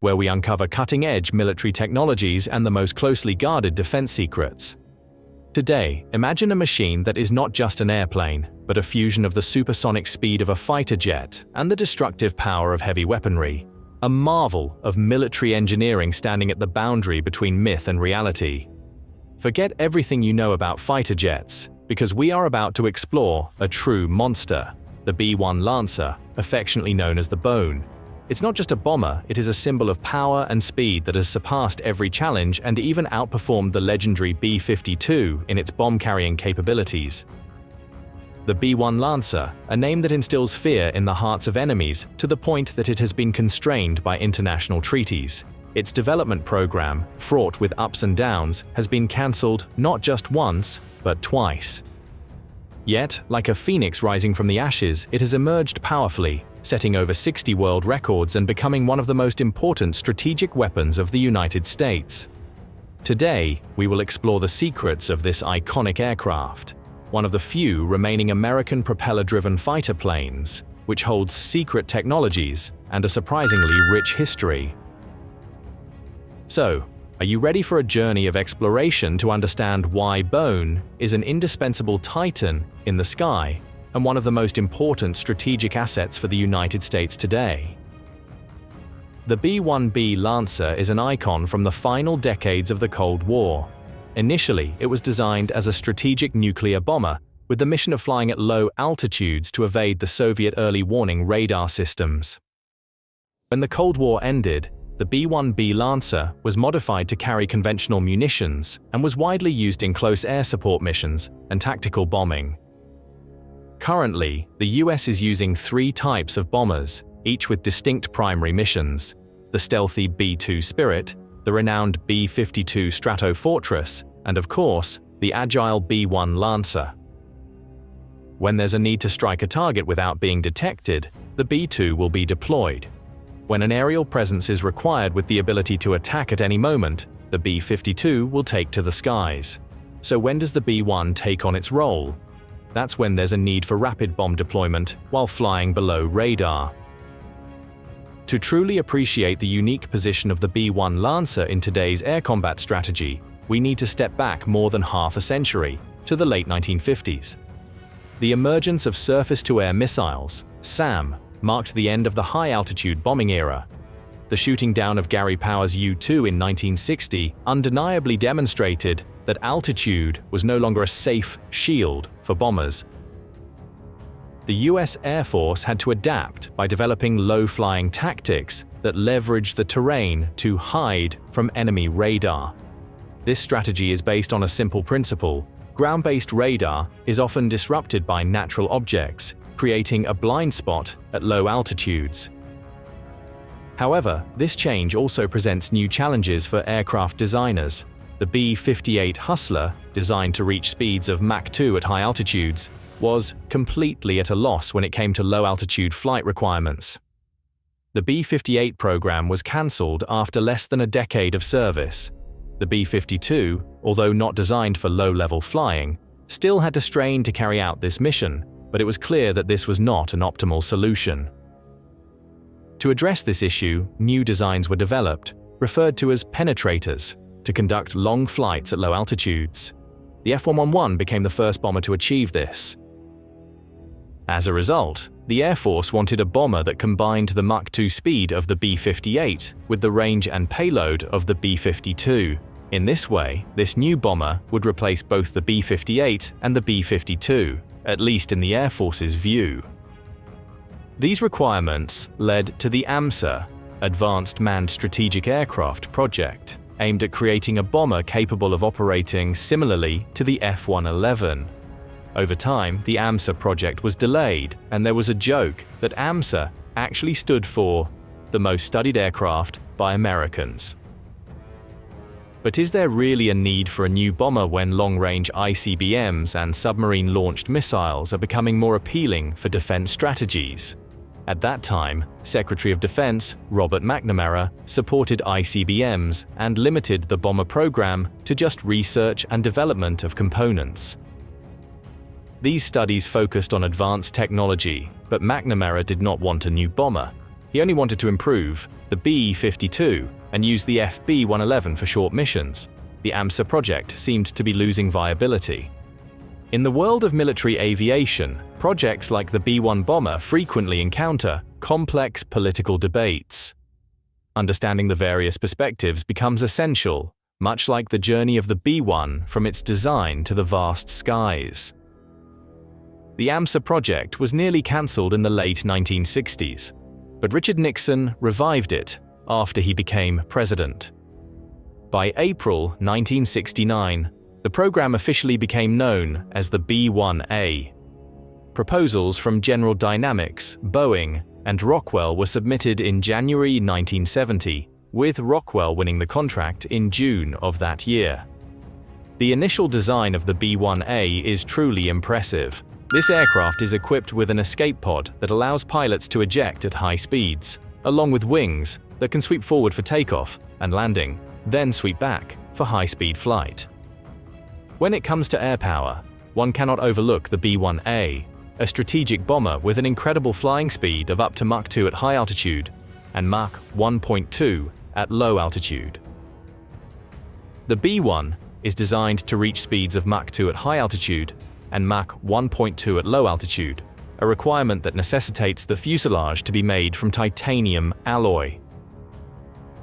where we uncover cutting-edge military technologies and the most closely guarded defense secrets. Today, imagine a machine that is not just an airplane, but a fusion of the supersonic speed of a fighter jet and the destructive power of heavy weaponry. A marvel of military engineering standing at the boundary between myth and reality. Forget everything you know about fighter jets, because we are about to explore a true monster, the B-1 Lancer, affectionately known as the Bone. It's not just a bomber, it is a symbol of power and speed that has surpassed every challenge and even outperformed the legendary B-52 in its bomb-carrying capabilities. The B-1 Lancer, a name that instills fear in the hearts of enemies to the point that it has been constrained by international treaties. Its development program, fraught with ups and downs, has been cancelled not just once, but twice. Yet, like a phoenix rising from the ashes, it has emerged powerfully, setting over 60 world records and becoming one of the most important strategic weapons of the United States. Today, we will explore the secrets of this iconic aircraft, one of the few remaining American propeller-driven fighter planes, which holds secret technologies and a surprisingly rich history. So, are you ready for a journey of exploration to understand why Bone is an indispensable titan in the sky and one of the most important strategic assets for the United States today? The B-1B Lancer is an icon from the final decades of the Cold War. Initially, it was designed as a strategic nuclear bomber with the mission of flying at low altitudes to evade the Soviet early warning radar systems. When the Cold War ended, the B-1B Lancer was modified to carry conventional munitions and was widely used in close air support missions and tactical bombing. Currently, the US is using 3 types of bombers, each with distinct primary missions: the stealthy B-2 Spirit, the renowned B-52 Stratofortress, and of course, the agile B-1 Lancer. When there's a need to strike a target without being detected, the B-2 will be deployed. When an aerial presence is required with the ability to attack at any moment, the B-52 will take to the skies. So when does the B-1 take on its role? That's when there's a need for rapid bomb deployment while flying below radar. To truly appreciate the unique position of the B-1 Lancer in today's air combat strategy, we need to step back more than half a century, to the late 1950s. The emergence of surface-to-air missiles, SAM, marked the end of the high-altitude bombing era. The shooting down of Gary Power's U-2 in 1960 undeniably demonstrated that altitude was no longer a safe shield for bombers. The US Air Force had to adapt by developing low-flying tactics that leveraged the terrain to hide from enemy radar. This strategy is based on a simple principle: ground-based radar is often disrupted by natural objects, creating a blind spot at low altitudes. However, this change also presents new challenges for aircraft designers. The B-58 Hustler, designed to reach speeds of Mach 2 at high altitudes, was completely at a loss when it came to low-altitude flight requirements. The B-58 program was cancelled after less than a decade of service. The B-52, although not designed for low-level flying, still had to strain to carry out this mission, but it was clear that this was not an optimal solution. To address this issue, new designs were developed, referred to as penetrators, to conduct long flights at low altitudes. The F-111 became the first bomber to achieve this. As a result, the Air Force wanted a bomber that combined the Mach 2 speed of the B-58 with the range and payload of the B-52. In this way, this new bomber would replace both the B-58 and the B-52, at least in the Air Force's view. These requirements led to the AMSA, Advanced Manned Strategic Aircraft project, aimed at creating a bomber capable of operating similarly to the F-111. Over time, the AMSA project was delayed, and there was a joke that AMSA actually stood for the most studied aircraft by Americans. But is there really a need for a new bomber when long-range ICBMs and submarine-launched missiles are becoming more appealing for defense strategies? At that time, Secretary of Defense Robert McNamara supported ICBMs and limited the bomber program to just research and development of components. These studies focused on advanced technology, but McNamara did not want a new bomber. He only wanted to improve the B-52 and use the B-111 for short missions. The AMSA project seemed to be losing viability. In the world of military aviation, projects like the B-1 bomber frequently encounter complex political debates. Understanding the various perspectives becomes essential, much like the journey of the B-1 from its design to the vast skies. The AMSA project was nearly cancelled in the late 1960s, but Richard Nixon revived it after he became president. By April 1969, the program officially became known as the B-1A. Proposals from General Dynamics, Boeing, and Rockwell were submitted in January 1970, with Rockwell winning the contract in June of that year. The initial design of the B-1A is truly impressive. This aircraft is equipped with an escape pod that allows pilots to eject at high speeds, along with wings that can sweep forward for takeoff and landing, then sweep back for high-speed flight. When it comes to air power, one cannot overlook the B-1A, a strategic bomber with an incredible flying speed of up to Mach 2 at high altitude and Mach 1.2 at low altitude. The B-1 is designed to reach speeds of Mach 2 at high altitude and Mach 1.2 at low altitude, a requirement that necessitates the fuselage to be made from titanium alloy.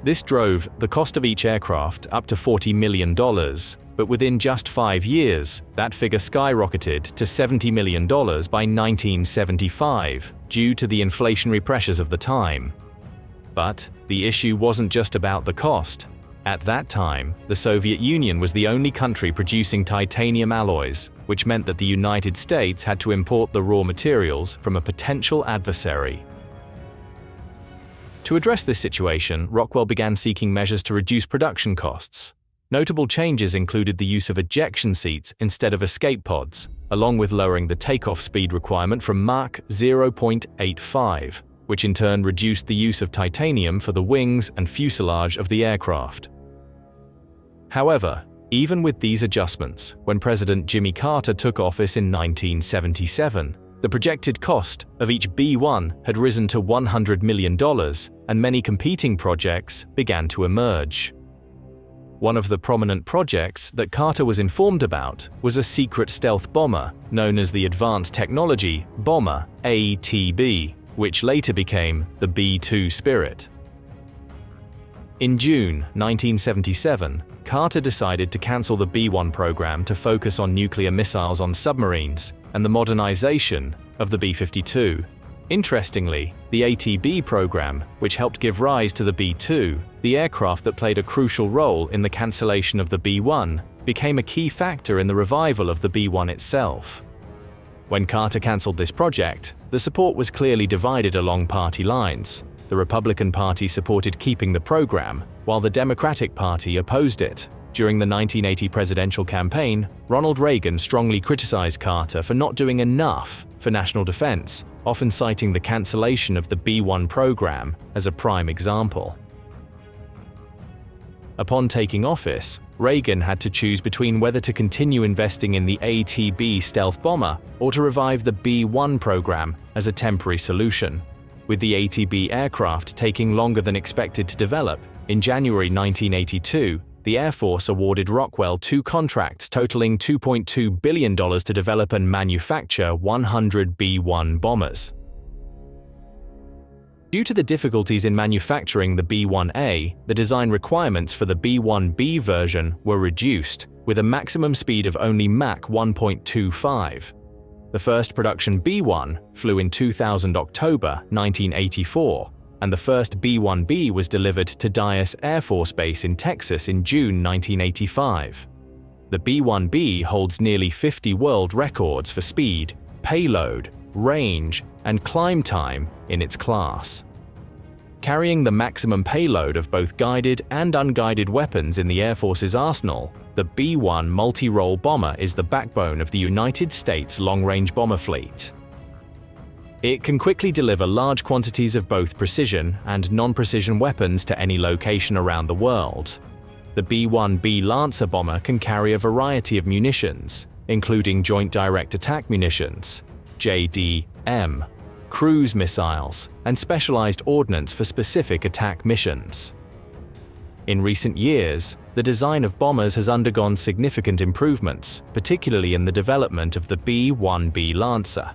This drove the cost of each aircraft up to $40 million, but within just 5 years, that figure skyrocketed to $70 million by 1975 due to the inflationary pressures of the time. But the issue wasn't just about the cost. At that time, the Soviet Union was the only country producing titanium alloys, which meant that the United States had to import the raw materials from a potential adversary. To address this situation, Rockwell began seeking measures to reduce production costs. Notable changes included the use of ejection seats instead of escape pods, along with lowering the takeoff speed requirement from Mach 0.85, which in turn reduced the use of titanium for the wings and fuselage of the aircraft. However, even with these adjustments, when President Jimmy Carter took office in 1977, the projected cost of each B-1 had risen to $100 million, and many competing projects began to emerge. One of the prominent projects that Carter was informed about was a secret stealth bomber known as the Advanced Technology Bomber ATB, which later became the B-2 Spirit. In June 1977, Carter decided to cancel the B-1 program to focus on nuclear missiles on submarines and the modernization of the B-52. Interestingly, the ATB program, which helped give rise to the B-2, the aircraft that played a crucial role in the cancellation of the B-1, became a key factor in the revival of the B-1 itself. When Carter cancelled this project, the support was clearly divided along party lines. The Republican Party supported keeping the program, while the Democratic Party opposed it. During the 1980 presidential campaign, Ronald Reagan strongly criticized Carter for not doing enough for national defense, often citing the cancellation of the B-1 program as a prime example. Upon taking office, Reagan had to choose between whether to continue investing in the ATB stealth bomber or to revive the B-1 program as a temporary solution. With the ATB aircraft taking longer than expected to develop, in January 1982, the Air Force awarded Rockwell 2 contracts totaling $2.2 billion to develop and manufacture 100 B-1 bombers. Due to the difficulties in manufacturing the B-1A, the design requirements for the B-1B version were reduced, with a maximum speed of only Mach 1.25. The first production B-1 flew in 2000 October 1984, and the first B-1B was delivered to Dyess Air Force Base in Texas in June 1985. The B-1B holds nearly 50 world records for speed, payload, range, and climb time in its class. Carrying the maximum payload of both guided and unguided weapons in the Air Force's arsenal, the B-1 multi-role bomber is the backbone of the United States long-range bomber fleet. It can quickly deliver large quantities of both precision and non-precision weapons to any location around the world. The B-1B Lancer bomber can carry a variety of munitions, including Joint Direct Attack Munitions, JDM, cruise missiles, and specialized ordnance for specific attack missions. In recent years, the design of bombers has undergone significant improvements, particularly in the development of the B-1B Lancer.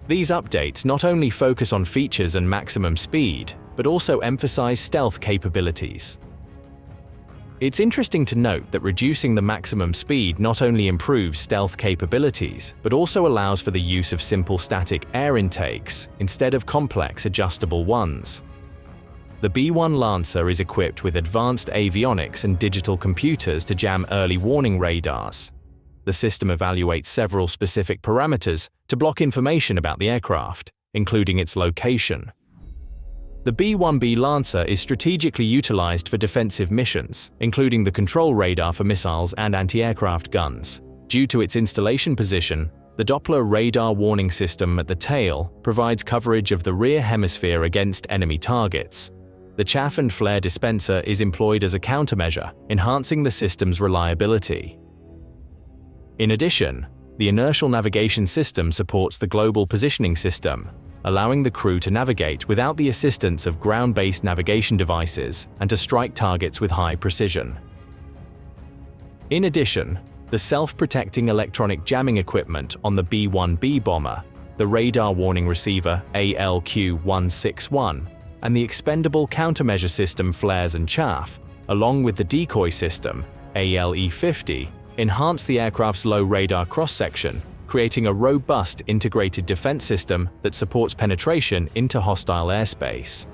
These updates not only focus on features and maximum speed, but also emphasize stealth capabilities. It's interesting to note that reducing the maximum speed not only improves stealth capabilities, but also allows for the use of simple static air intakes instead of complex adjustable ones. The B-1 Lancer is equipped with advanced avionics and digital computers to jam early warning radars. The system evaluates several specific parameters to block information about the aircraft, including its location. The B-1B Lancer is strategically utilized for defensive missions, including the control radar for missiles and anti-aircraft guns. Due to its installation position, the Doppler radar warning system at the tail provides coverage of the rear hemisphere against enemy targets. The chaff and flare dispenser is employed as a countermeasure, enhancing the system's reliability. In addition, the inertial navigation system supports the global positioning system, allowing the crew to navigate without the assistance of ground-based navigation devices and to strike targets with high precision. In addition, the self-protecting electronic jamming equipment on the B-1B bomber, the radar warning receiver ALQ-161, and the expendable countermeasure system flares and chaff, along with the decoy system ALE-50, enhance the aircraft's low radar cross-section, creating a robust integrated defense system that supports penetration into hostile airspace.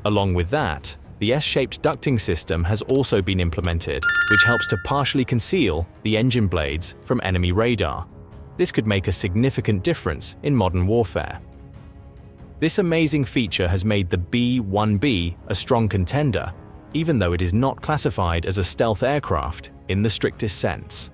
Along with that, the S-shaped ducting system has also been implemented, which helps to partially conceal the engine blades from enemy radar. This could make a significant difference in modern warfare. This amazing feature has made the B-1B a strong contender, even though it is not classified as a stealth aircraft in the strictest sense.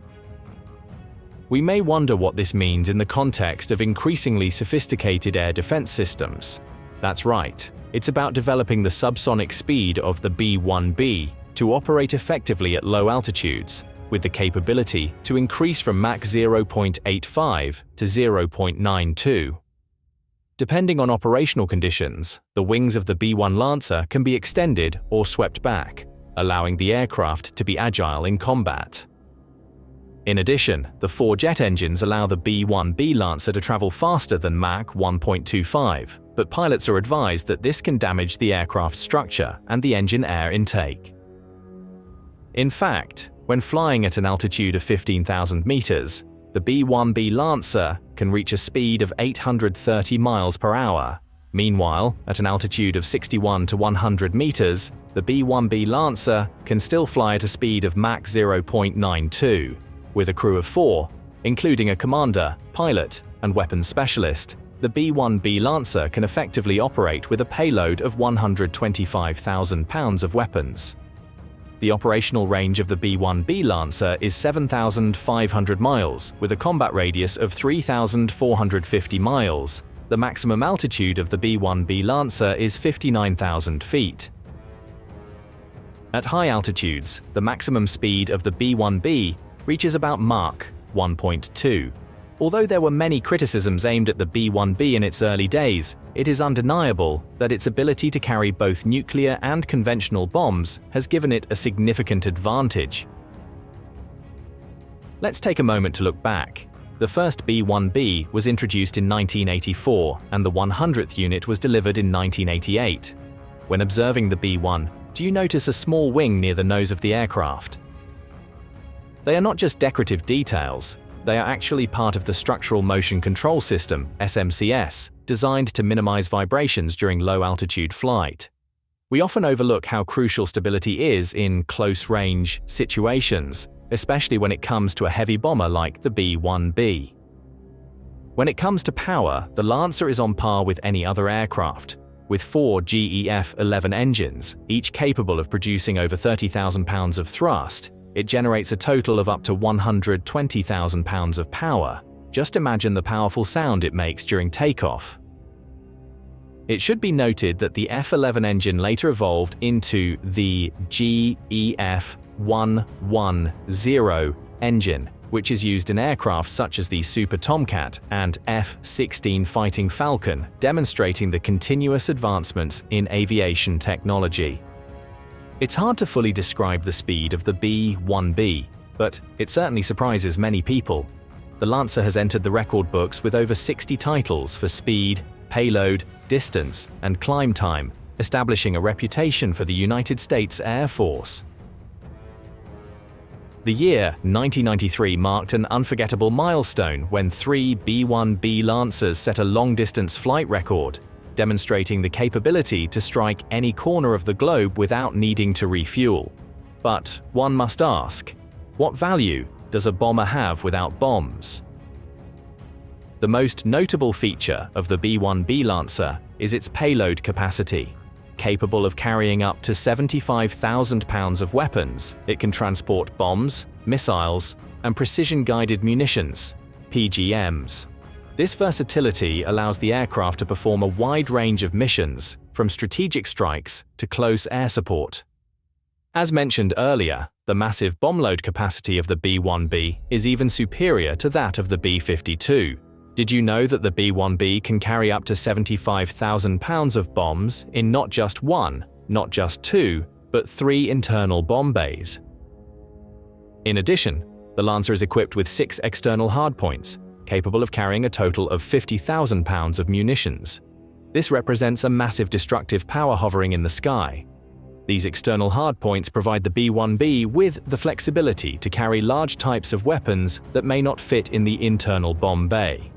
We may wonder what this means in the context of increasingly sophisticated air defense systems. That's right, it's about developing the subsonic speed of the B-1B to operate effectively at low altitudes, with the capability to increase from Mach 0.85 to 0.92. Depending on operational conditions, the wings of the B-1 Lancer can be extended or swept back, allowing the aircraft to be agile in combat. In addition, the 4 jet engines allow the B-1B Lancer to travel faster than Mach 1.25, but pilots are advised that this can damage the aircraft's structure and the engine air intake. In fact, when flying at an altitude of 15,000 meters, the B-1B Lancer can reach a speed of 830 miles per hour. Meanwhile, at an altitude of 61 to 100 meters, the B-1B Lancer can still fly at a speed of Mach 0.92. With a crew of 4, including a commander, pilot, and weapons specialist, the B-1B Lancer can effectively operate with a payload of 125,000 pounds of weapons. The operational range of the B-1B Lancer is 7,500 miles, with a combat radius of 3,450 miles. The maximum altitude of the B-1B Lancer is 59,000 feet. At high altitudes, the maximum speed of the B-1B reaches about Mach 1.2. Although there were many criticisms aimed at the B-1B in its early days, it is undeniable that its ability to carry both nuclear and conventional bombs has given it a significant advantage. Let's take a moment to look back. The first B-1B was introduced in 1984, and the 100th unit was delivered in 1988. When observing the B-1, do you notice a small wing near the nose of the aircraft? They are not just decorative details. They are actually part of the Structural Motion Control System, SMCS, designed to minimize vibrations during low-altitude flight. We often overlook how crucial stability is in close-range situations, especially when it comes to a heavy bomber like the B-1B. When it comes to power, the Lancer is on par with any other aircraft. With 4 GE-F-11 engines, each capable of producing over 30,000 pounds of thrust, it generates a total of up to 120,000 pounds of power. Just imagine the powerful sound it makes during takeoff. It should be noted that the F-11 engine later evolved into the GE-F-110 engine, which is used in aircraft such as the Super Tomcat and F-16 Fighting Falcon, demonstrating the continuous advancements in aviation technology. It's hard to fully describe the speed of the B-1B, but it certainly surprises many people. The Lancer has entered the record books with over 60 titles for speed, payload, distance, and climb time, establishing a reputation for the United States Air Force. The year 1993 marked an unforgettable milestone when 3 B-1B Lancers set a long-distance flight record, demonstrating the capability to strike any corner of the globe without needing to refuel. But one must ask, what value does a bomber have without bombs? The most notable feature of the B-1B Lancer is its payload capacity. Capable of carrying up to 75,000 pounds of weapons, it can transport bombs, missiles, and precision-guided munitions, PGMs. This versatility allows the aircraft to perform a wide range of missions, from strategic strikes to close air support. As mentioned earlier, the massive bomb load capacity of the B-1B is even superior to that of the B-52. Did you know that the B-1B can carry up to 75,000 pounds of bombs in not just one, not just two, but 3 internal bomb bays? In addition, the Lancer is equipped with 6 external hardpoints, capable of carrying a total of 50,000 pounds of munitions. This represents a massive destructive power hovering in the sky. These external hardpoints provide the B-1B with the flexibility to carry large types of weapons that may not fit in the internal bomb bay.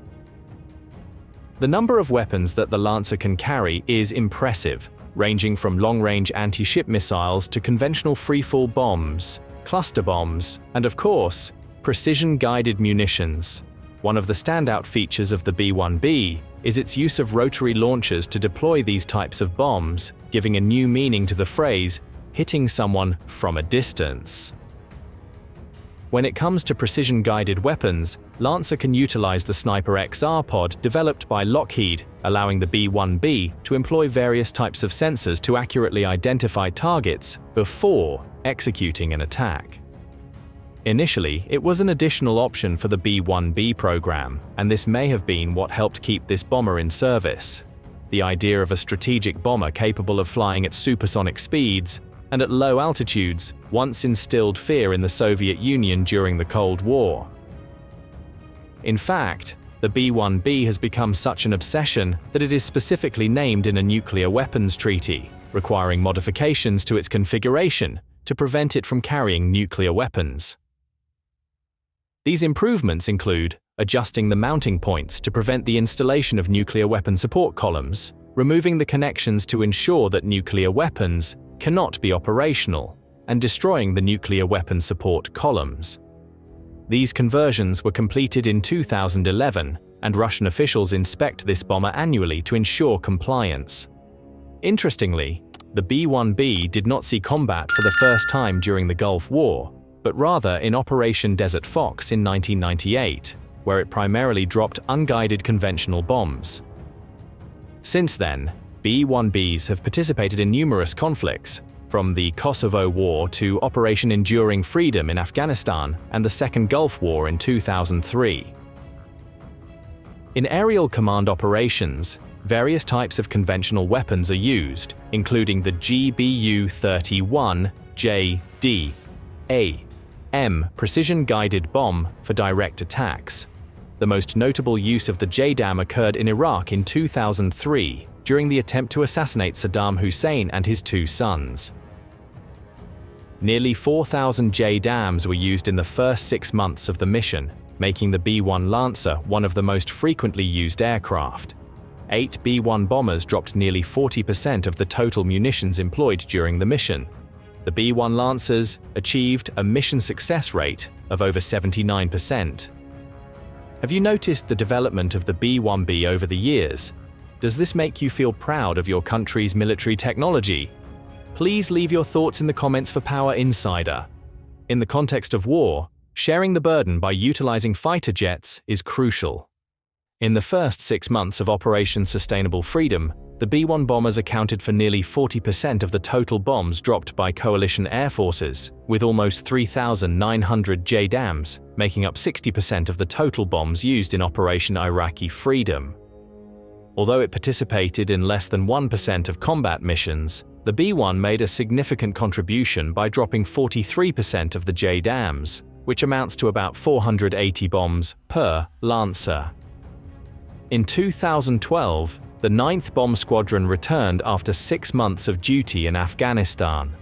The number of weapons that the Lancer can carry is impressive, ranging from long-range anti-ship missiles to conventional free-fall bombs, cluster bombs, and of course, precision-guided munitions. One of the standout features of the B-1B is its use of rotary launchers to deploy these types of bombs, giving a new meaning to the phrase, hitting someone from a distance. When it comes to precision-guided weapons, Lancer can utilize the Sniper XR pod developed by Lockheed, allowing the B-1B to employ various types of sensors to accurately identify targets before executing an attack. Initially, it was an additional option for the B-1B program, and this may have been what helped keep this bomber in service. The idea of a strategic bomber capable of flying at supersonic speeds and at low altitudes once instilled fear in the Soviet Union during the Cold War. In fact, the B-1B has become such an obsession that it is specifically named in a nuclear weapons treaty, requiring modifications to its configuration to prevent it from carrying nuclear weapons. These improvements include adjusting the mounting points to prevent the installation of nuclear weapon support columns, removing the connections to ensure that nuclear weapons cannot be operational, and destroying the nuclear weapon support columns. These conversions were completed in 2011, and Russian officials inspect this bomber annually to ensure compliance. Interestingly, the B-1B did not see combat for the first time during the Gulf War, but rather in Operation Desert Fox in 1998, where it primarily dropped unguided conventional bombs. Since then, B-1Bs have participated in numerous conflicts, from the Kosovo War to Operation Enduring Freedom in Afghanistan and the Second Gulf War in 2003. In aerial command operations, various types of conventional weapons are used, including the GBU-31JD-AM precision-guided bomb for direct attacks. The most notable use of the JDAM occurred in Iraq in 2003 during the attempt to assassinate Saddam Hussein and his 2 sons. Nearly 4,000 JDAMs were used in the first 6 months of the mission, making the B-1 Lancer one of the most frequently used aircraft. 8 B-1 bombers dropped nearly 40% of the total munitions employed during the mission. The B-1 Lancers achieved a mission success rate of over 79%. Have you noticed the development of the B-1B over the years? Does this make you feel proud of your country's military technology? Please leave your thoughts in the comments for Power Insider. In the context of war, sharing the burden by utilizing fighter jets is crucial. In the first 6 months of Operation Sustainable Freedom, the B-1 bombers accounted for nearly 40% of the total bombs dropped by coalition air forces, with almost 3,900 JDAMs, making up 60% of the total bombs used in Operation Iraqi Freedom. Although it participated in less than 1% of combat missions, the B-1 made a significant contribution by dropping 43% of the JDAMs, which amounts to about 480 bombs per Lancer. In 2012, the 9th Bomb Squadron returned after 6 months of duty in Afghanistan.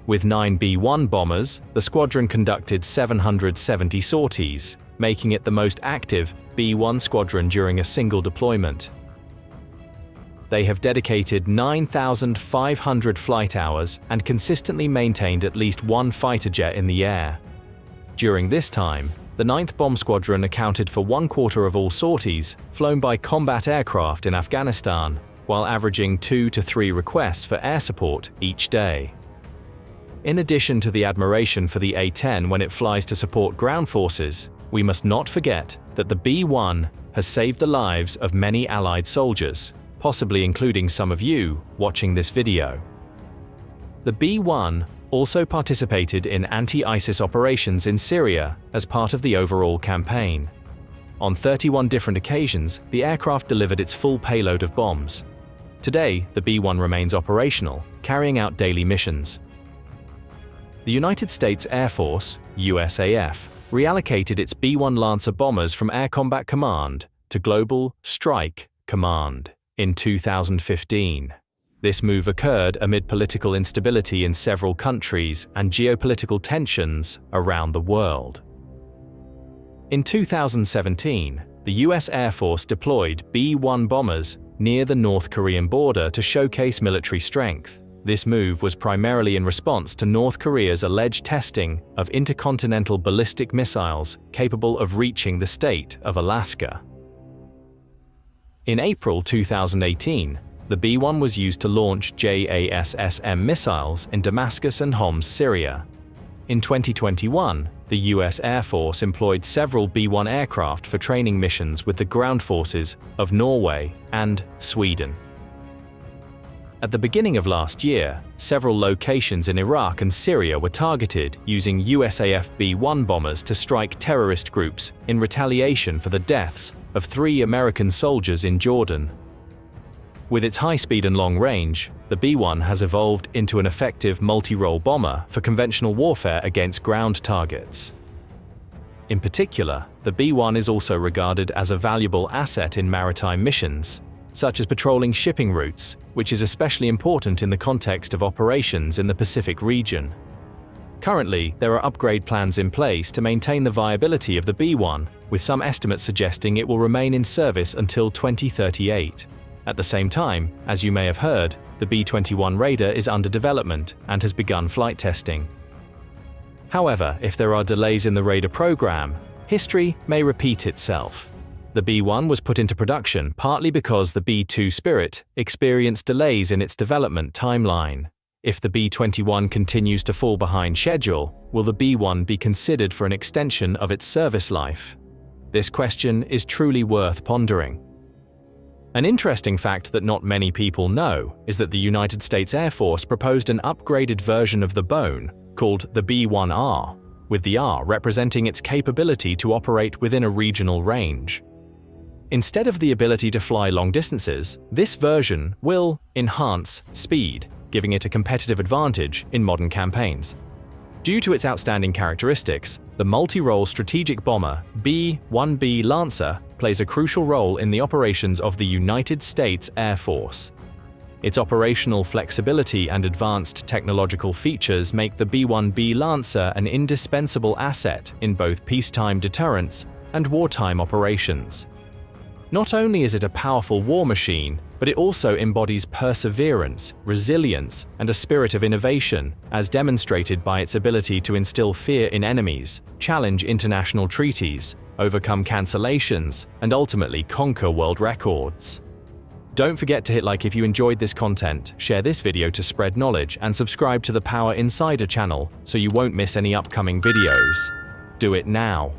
With 9 B-1 bombers, the squadron conducted 770 sorties, making it the most active B-1 squadron during a single deployment. They have dedicated 9,500 flight hours and consistently maintained at least one fighter jet in the air. During this time, the 9th Bomb Squadron accounted for 1/4 of all sorties flown by combat aircraft in Afghanistan, while averaging 2 to 3 requests for air support each day. In addition to the admiration for the A-10 when it flies to support ground forces, we must not forget that the B-1 has saved the lives of many Allied soldiers, possibly including some of you watching this video. The B-1 also participated in anti-ISIS operations in Syria as part of the overall campaign. On 31 different occasions, the aircraft delivered its full payload of bombs. Today, the B-1 remains operational, carrying out daily missions. The United States Air Force, USAF, reallocated its B-1 Lancer bombers from Air Combat Command to Global Strike Command in 2015. This move occurred amid political instability in several countries and geopolitical tensions around the world. In 2017, the US Air Force deployed B-1 bombers near the North Korean border to showcase military strength. This move was primarily in response to North Korea's alleged testing of intercontinental ballistic missiles capable of reaching the state of Alaska. In April 2018, the B-1 was used to launch JASSM missiles in Damascus and Homs, Syria. In 2021, the US Air Force employed several B-1 aircraft for training missions with the ground forces of Norway and Sweden. At the beginning of last year, several locations in Iraq and Syria were targeted using USAF B-1 bombers to strike terrorist groups in retaliation for the deaths of 3 American soldiers in Jordan. With its high speed and long range, the B-1 has evolved into an effective multi-role bomber for conventional warfare against ground targets. In particular, the B-1 is also regarded as a valuable asset in maritime missions, such as patrolling shipping routes, which is especially important in the context of operations in the Pacific region. Currently, there are upgrade plans in place to maintain the viability of the B-1, with some estimates suggesting it will remain in service until 2038. At the same time, as you may have heard, the B-21 Raider is under development and has begun flight testing. However, if there are delays in the Raider program, history may repeat itself. The B-1 was put into production partly because the B-2 Spirit experienced delays in its development timeline. If the B-21 continues to fall behind schedule, will the B-1 be considered for an extension of its service life? This question is truly worth pondering. An interesting fact that not many people know is that the United States Air Force proposed an upgraded version of the bone called the B-1R, with the R representing its capability to operate within a regional range. Instead of the ability to fly long distances, this version will enhance speed, giving it a competitive advantage in modern campaigns. Due to its outstanding characteristics, the multi-role strategic bomber B-1B Lancer plays a crucial role in the operations of the United States Air Force. Its operational flexibility and advanced technological features make the B-1B Lancer an indispensable asset in both peacetime deterrence and wartime operations. Not only is it a powerful war machine, but it also embodies perseverance, resilience, and a spirit of innovation, as demonstrated by its ability to instill fear in enemies, challenge international treaties, overcome cancellations, and ultimately conquer world records. Don't forget to hit like if you enjoyed this content, share this video to spread knowledge, and subscribe to the Power Insider channel so you won't miss any upcoming videos. Do it now.